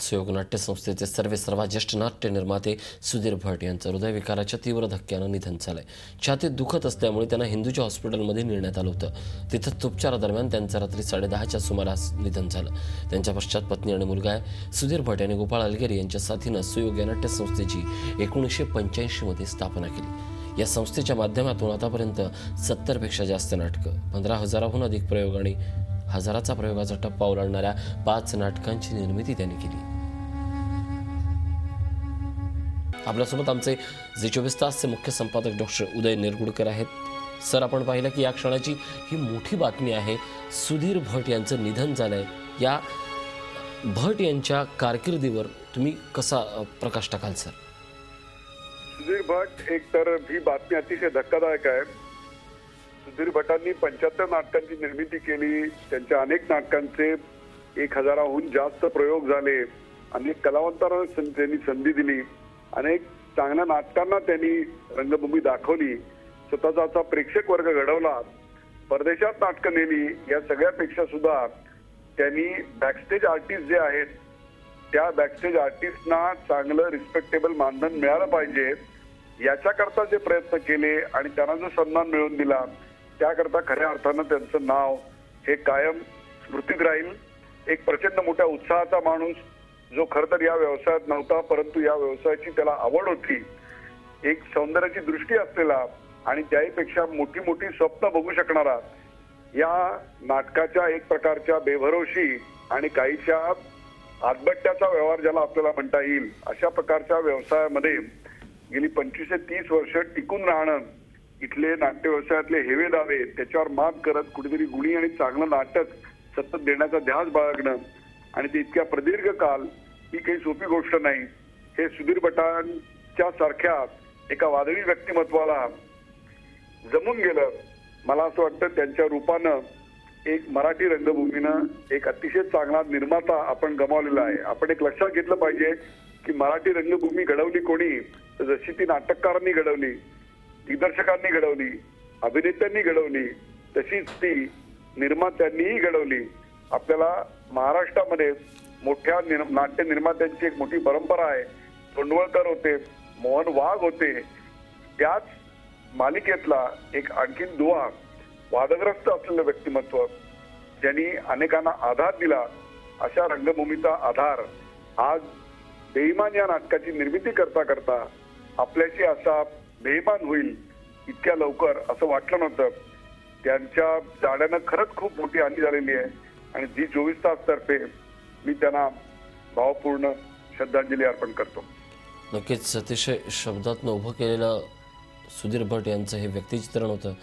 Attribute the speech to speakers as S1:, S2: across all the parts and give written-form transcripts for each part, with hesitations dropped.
S1: सुयोग नाट्य संस्थेचे सर्वात ज्येष्ठ नाट्य निर्माते सुधीर भट यांचं हृदयविकाराच्या तीव्र धक्क्यानं निधन झालंय। छातीत दुखत असल्यामुळे त्यांना हिंदूच्या हॉस्पिटलमध्ये नेण्यात आलं होतं। तिथं उपचारादरम्यान त्यांचं रात्री 10:30च्या सुमारास निधन झालं। त्यांच्या पश्चात पत्नी आणि मुलगा आहे। सुधीर भट यांनी गोपाळ अलगेरी यांच्या साथीनं सुयोग या नाट्य संस्थेची 1985 मध्ये स्थापना केली। या संस्थेच्या माध्यमातून आतापर्यंत 70 पेक्षा जास्त नाटकं, 15,000हून अधिक प्रयोग आणि हजाराचा प्रयोगाचा टप्पा ओलांडणाऱ्या 5 नाटकांची निर्मिती त्यांनी केली। आपल्यासोबत आमचे झी24 तासचे मुख्य संपादक डॉक्टर उदय निरगुडकर आहेत। सर, आपण पाहिलं की या क्षणाची ही मोठी बातमी आहे, सुधीर भट यांचं निधन झालंय। या भट यांच्या कारकिर्दीवर तुम्ही कसा प्रकाश टाकाल सर?
S2: सुधीर भट एक तर ही बातमी अतिशय धक्कादायक आहे। सुधीर भटांनी 75 नाटकांची निर्मिती केली। त्यांच्या अनेक नाटकांचे 1000हून जास्त प्रयोग झाले। अनेक कलावंतांना त्यांनी संधी दिली। अनेक चांगल्या नाटकांना त्यांनी रंगभूमी दाखवली। स्वतःचा असा प्रेक्षक वर्ग घडवला। परदेशात नाटकं नेली। या सगळ्यापेक्षा सुद्धा त्यांनी बॅकस्टेज आर्टिस्ट जे आहेत त्या बॅकस्टेज आर्टिस्टना चांगलं रिस्पेक्टेबल मानधन मिळालं पाहिजे याच्याकरता जे प्रयत्न केले आणि त्यांना जो सन्मान मिळवून दिला त्याकरता खऱ्या अर्थानं त्यांचं नाव हे कायम स्मृतीत राहील। एक प्रचंड मोठ्या उत्साहाचा माणूस, जो खरं तर या व्यवसायात नव्हता परंतु या व्यवसायाची त्याला आवड होती। एक सौंदर्याची दृष्टी असलेला आणि त्याहीपेक्षा मोठी मोठी स्वप्न बघू शकणारा, या नाटकाच्या एक प्रकारच्या बेभरोशी आणि काहीशा आतबट्ट्याचा व्यवहार ज्याला आपल्याला म्हणता येईल अशा प्रकारच्या व्यवसायामध्ये गेली 25 ते 30 वर्ष टिकून राहणं, इथले नाट्य व्यवसायातले हेवे दावे त्याच्यावर मात करत कुठेतरी गुणी आणि चांगलं नाटक सतत देण्याचा ध्यास बाळगणं आणि ते इतक्या प्रदीर्घ काल, ही काही सोपी गोष्ट नाही। हे सुधीर भटांच्या सारख्या एका वादळी व्यक्तिमत्वाला जमून गेलं। मला असं वाटतं त्यांच्या रूपानं एक मराठी रंगभूमीनं एक अतिशय चांगला निर्माता आपण गमावलेला आहे। आपण एक लक्षात घेतलं पाहिजे की मराठी रंगभूमी घडवली कोणी, तर जशी ती नाटककारांनी घडवली, दिग्दर्शकांनी घडवली, अभिनेत्यांनी घडवली, तशीच ती निर्मात्यांनीही घडवली। आपल्याला महाराष्ट्रामध्ये मोठ्या नाट्य निर्मात्यांची एक मोठी परंपरा आहे। तोंडवळकर होते, मोहन वाघ होते। त्याच मालिकेतला एक आणखीन दुवा वादग्रस्त असलेलं व्यक्तिमत्व ज्यांनी अनेकांना आधार दिला, अशा रंगभूमीचा आधार आज बेईमान या नाटकाची निर्मिती करता करता आपल्याशी असा बेईमान होईल इतक्या लवकर असं वाटलं नव्हतं। त्यांच्या जाण्यानं खरंच खूप मोठी हानी झालेली आहे आणि झी24 तास तर्फे मी त्यांना भावपूर्ण श्रद्धांजली अर्पण करतो।
S1: नक्कीच अतिशय शब्दातनं उभं केलेलं सुधीर भट यांचं हे व्यक्तिचित्रण होतं।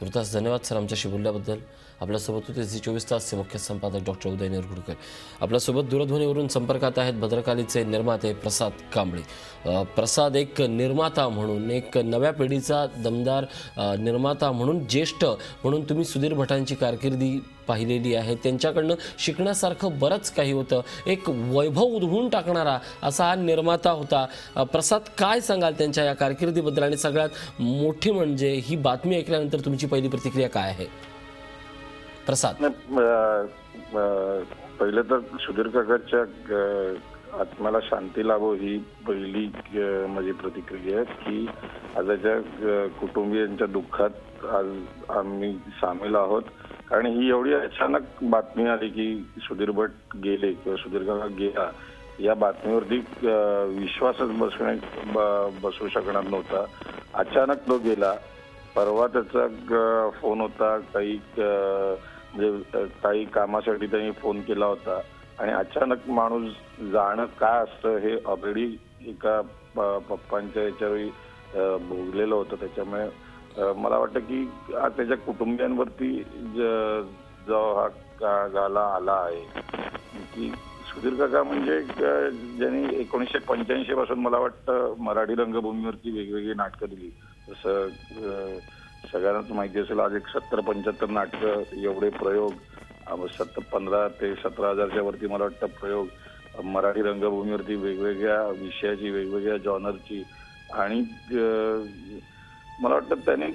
S1: तुर्तास धन्यवाद सर आमच्याशी बोलल्याबद्दल। आपल्यासोबत होते झी24 तासचे मुख्य संपादक डॉक्टर उदय निरगुडकर। आपल्यासोबत दूरध्वनीवरून संपर्कात आहेत भद्रकालीचे निर्माते प्रसाद कांबळे। प्रसाद, एक निर्माता म्हणून, एक नव्या पिढीचा दमदार निर्माता म्हणून, ज्येष्ठ म्हणून तुम्ही सुधीर भटांची कारकिर्दी पाहिलेली आहे। त्यांच्याकडनं शिकण्यासारखं बरंच काही होतं। एक वैभव उधळून टाकणारा असा हा निर्माता होता। प्रसाद, काय सांगाल त्यांच्या या कारकिर्दीबद्दल? आणि सगळ्यात मोठी म्हणजे ही बातमी ऐकल्यानंतर तुमची पहिली प्रतिक्रिया काय आहे प्रसाद?
S3: पहिलं तर सुधीर काकाच्या आत्म्याला शांती लाभो ही पहिली माझी प्रतिक्रिया आहे की आजच्या कुटुंबियांच्या दुःखात आज आम्ही सामील आहोत। कारण ही एवढी अचानक बातमी आली की सुधीर भट गेले किंवा सुधीर काका गेला, या बातमीवरती विश्वासच बसू शकणार नव्हता। अचानक तो गेला। परवा त्याचा फोन होता, काही कामासाठी त्यांनी फोन केला होता आणि अचानक माणूस जाणं काय असतं हे ऑलरेडी एका पप्पांच्या याच्यावेळी भोगलेलं होतं। त्याच्यामुळे मला वाटतं की त्याच्या कुटुंबियांवरती जो हा गाला आला आहे की सुधीर काका म्हणजे ज्यांनी 1985 पासून मला वाटतं मराठी रंगभूमीवरती वेगवेगळी नाटकं दिली। जसं सगळ्यांनाच माहिती असेल, आज एक 70-75 नाटकं, एवढे प्रयोग, 15 ते 17,000च्या वरती मला वाटतं प्रयोग मराठी रंगभूमीवरती वेगवेगळ्या विषयाची, वेगवेगळ्या जॉनरची। आणि मला वाटतं त्याने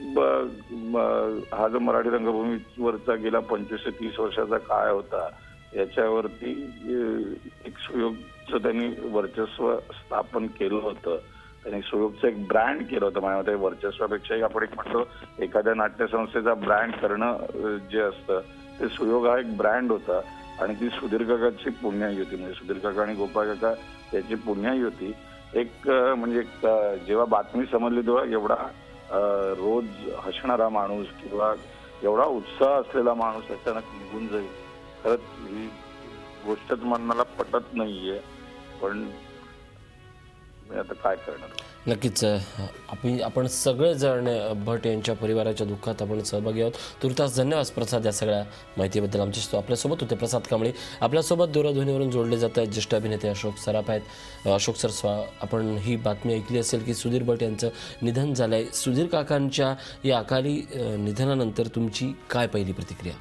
S3: हा जो मराठी रंगभूमीवरचा गेला 25 ते 30 वर्षाचा काळ होता याच्यावरती एक सुयोगचं त्यांनी वर्चस्व स्थापन केलं होतं. त्यांनी सुयोगचं एक ब्रँड केलं होतं. माझ्या मते वर्चस्वापेक्षाही आपण एक म्हणतो एखाद्या नाट्यसंस्थेचा ब्रँड करणं जे असतं ते सुयोग हा एक ब्रँड होता. आणि ती सुधीर काकाची पुण्याई होती. म्हणजे सुधीर काका आणि गोपाळ काका याची पुण्याई होती. एक म्हणजे जेव्हा बातमी समजली तेव्हा एवढा रोज हसणारा माणूस किंवा एवढा उत्साह असलेला माणूस अचानक निघून जाईल, खरंच ही गोष्टच मनाला पटत नाहीये. पण मी आता काय करणार.
S1: नक्कीच आपण सगळेजण भट यांच्या परिवाराच्या दुःखात आपण सहभागी आहोत. तुर्तास धन्यवाद प्रसाद या सगळ्या माहितीबद्दल. आपल्यासोबत होते प्रसाद कांबळे. आपल्यासोबत दूरध्वनीवरून जोडले जात आहेत ज्येष्ठ अभिनेते अशोक सराफ आहेत. अशोक सर, आपण ही बातमी ऐकली असेल की सुधीर भट यांचं निधन झालं आहे. सुधीर काकांच्या या अकाली निधनानंतर तुमची काय पहिली प्रतिक्रिया?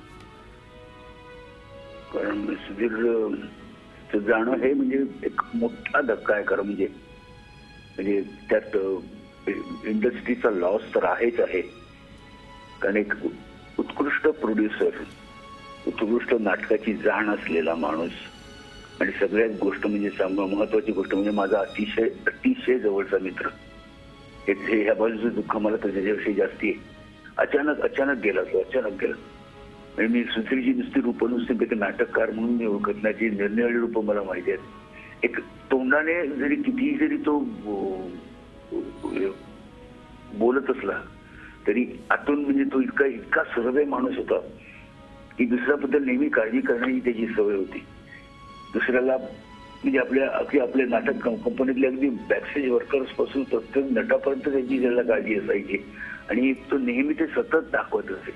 S4: कारण सुधीर जाणं हे म्हणजे एक मोठा धक्का आहे. कारण म्हणजे त्यात इंडस्ट्रीचा लॉस तर आहेच आहे. कारण एक उत्कृष्ट प्रोड्युसर, उत्कृष्ट नाटकाची जाण असलेला माणूस आणि सगळ्यात गोष्ट म्हणजे महत्वाची गोष्ट म्हणजे माझा अतिशय अतिशय जवळचा मित्र. ह्या बाजूचं दुःख मला तर त्याच्याविषयी जास्ती आहे. अचानक गेला तो, अचानक गेला. आणि मी सुधीरची नुसती रूपं नुसती नाटककार म्हणून मी ओळखत नाही. जी निरनिराळी रूपं मला माहिती आहेत. एक तोंडाने जरी कितीही जरी तो बोलत असला तरी आतून म्हणजे तो इतका सहृदय माणूस होता की दुसऱ्याबद्दल नेहमी काळजी करण्याची त्याची सवय होती. दुसऱ्याला म्हणजे आपल्या नाटक कंपनीतले अगदी बॅकस्टेज वर्कर्स पासून प्रत्येक नटापर्यंत त्याची त्याला काळजी असायची आणि तो नेहमी ते सतत दाखवत असे.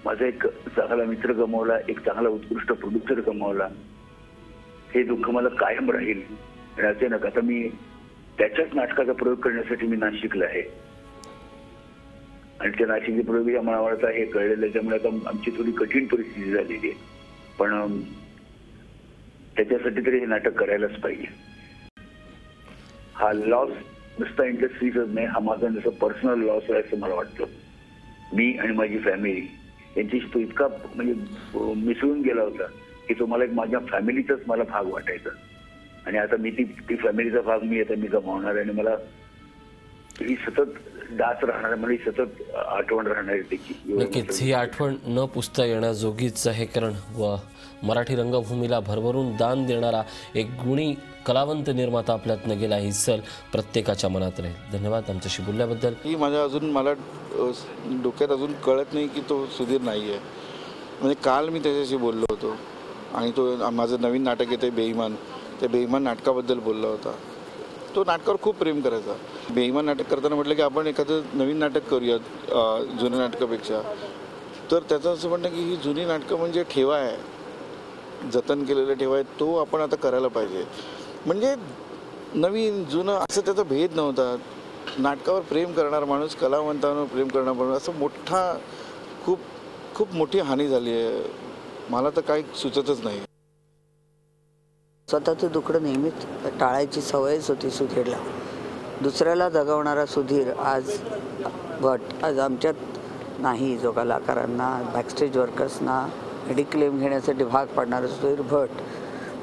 S4: माझा एक चांगला मित्र गमावला, एक चांगला उत्कृष्ट प्रोड्युसर गमावला. हे दुःख मला कायम राहील. आणि अचानक आता मी त्याच्याच नाटकाचा प्रयोग करण्यासाठी मी नाशिकला आहे आणि त्या नाशिकचे प्रयोग या मनावरचा हे कळलेलं त्यामुळे आता आमची थोडी कठीण परिस्थिती झालेली आहे. पण त्याच्यासाठी तरी हे नाटक करायलाच पाहिजे. हा लॉस नुसता इंडस्ट्रीचाच नाही, हा माझा नुसता पर्सनल लॉस आहे असं मला वाटतं. मी आणि माझी फॅमिली यांच्याशी तो इतका म्हणजे मिसळून गेला होता की तो मला एक माझ्या फॅमिलीचाच मला भाग वाटायचा. आणि आता मी ती फॅमिलीचा भाग मी गमावणार आहे आणि मला ही सतत डाच राहणार आहे. मला ही सतत आठवण राहणार आहे त्याची.
S1: नक्कीच ही आठवण न पुसता येण्याजोगीच आहे. कारण व मराठी रंगभूमीला भरभरून दान देणारा एक गुणी कलावंत निर्माता आपल्यातनं गेला. ही सल प्रत्येकाच्या मनात राहील. धन्यवाद आमच्याशी बोलल्याबद्दल.
S5: ही मला डोक्यात अजून कळत नाही की तो सुधीर नाही आहे. म्हणजे काल मी त्याच्याशी बोललो होतो आणि तो माझं नवीन नाटक येतं बेईमान, त्या बेईमान नाटकाबद्दल बोलला होता. तो नाटकावर खूप प्रेम करायचा. बेईमान नाटक करताना म्हटलं की आपण एखादं नवीन नाटक करूयात जुन्या नाटकापेक्षा. तर त्याचं असं म्हणणं की ही जुनी नाटकं म्हणजे ठेवा आहे, जतन केलेला ठेवा आहे, तो आपण आता करायला पाहिजे. म्हणजे नवीन जुनं असं त्याचा भेद नव्हता. नाटकावर प्रेम करणारा माणूस, कलावंतांवर प्रेम करणारा माणूस, असं मोठा खूप मोठी हानी झाली आहे. मला तर काही सुचतच नाही.
S6: स्वतःचं दुःखं नेहमीच टाळायची सवयच होती सुधीरला. दुसऱ्याला जगवणारा सुधीर आज आमच्यात नाही. जो कलाकारांना, बॅकस्टेज वर्कर्सना मेडिक्लेम घेण्यासाठी भाग पाडणारा सुधीर भट,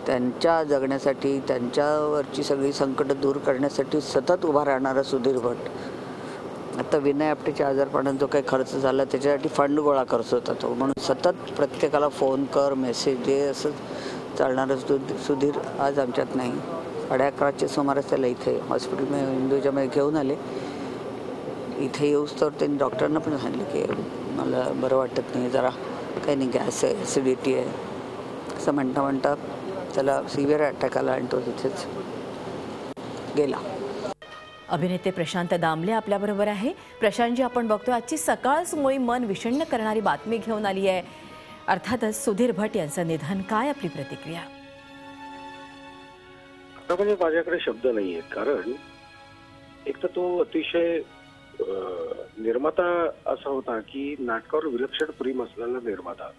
S6: त्यांच्या जगण्यासाठी, त्यांच्यावरची सगळी संकटं दूर करण्यासाठी सतत उभा राहणारा सुधीर भट. आता विनय आपटेच्या आजारपणात जो काही खर्च झाला त्याच्यासाठी फंड गोळा करत होता तो. म्हणून सतत प्रत्येकाला फोन कर, मेसेज दे, असं चालणारं सुधीर आज आमच्यात नाही. 11:30च्या सुमारास त्याला इथे हॉस्पिटलमध्ये हिंदूच्यामध्ये घेऊन आले. इथे येऊस तर त्यांनी डॉक्टरांना पण सांगितलं की मला बरं वाटत नाही, जरा काही नाही, गॅस आहे, ॲसिडिटी आहे, असं म्हणता त्याला सिव्हिअर अटॅक आला आणि तो तिथेच गेला.
S7: अभिनेते प्रशांत दामले आपल्याबरोबर आहे. प्रशांतजी, आपण बघतोय आजची सकाळच मुळी मन विषण्ण करणारी बातमी घेऊन आली आहे. अर्थातच सुधीर भट यांचं निधन. काय आपली प्रतिक्रिया?
S8: म्हणजे माझ्याकडे शब्द नाही आहेत. कारण एक तर तो अतिशय निर्माता असा होता की नाटकावर विलक्षण प्रेम असलेला निर्माता.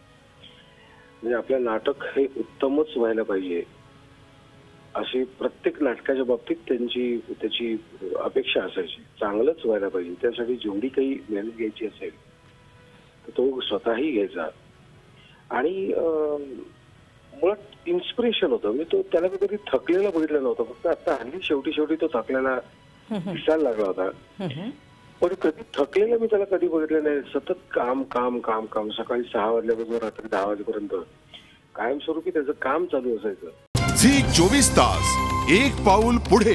S8: म्हणजे आपलं नाटक हे उत्तमच व्हायला पाहिजे अशी प्रत्येक नाटकाच्या बाबतीत त्याची अपेक्षा असायची. चांगलंच व्हायला पाहिजे, त्यासाठी जेवढी काही मेहनत घ्यायची असेल तर तो स्वतःही घ्यायचा. आणि मुळात इन्स्पिरेशन होतं. मी तो त्याला कधी थकलेला बघितलं नव्हतं. फक्त आता हल्ली शेवटी तो थकलेला दिसायला लागला होता. पण कधी थकलेलं मी त्याला कधी बघितलं नाही. सतत काम काम काम काम, सकाळी 6 वाजल्यापासून रात्री 10 वाजेपर्यंत कायमस्वरूपी त्याचं काम चालू असायचं.
S9: झी 24 तास, एक पाऊल पुढे.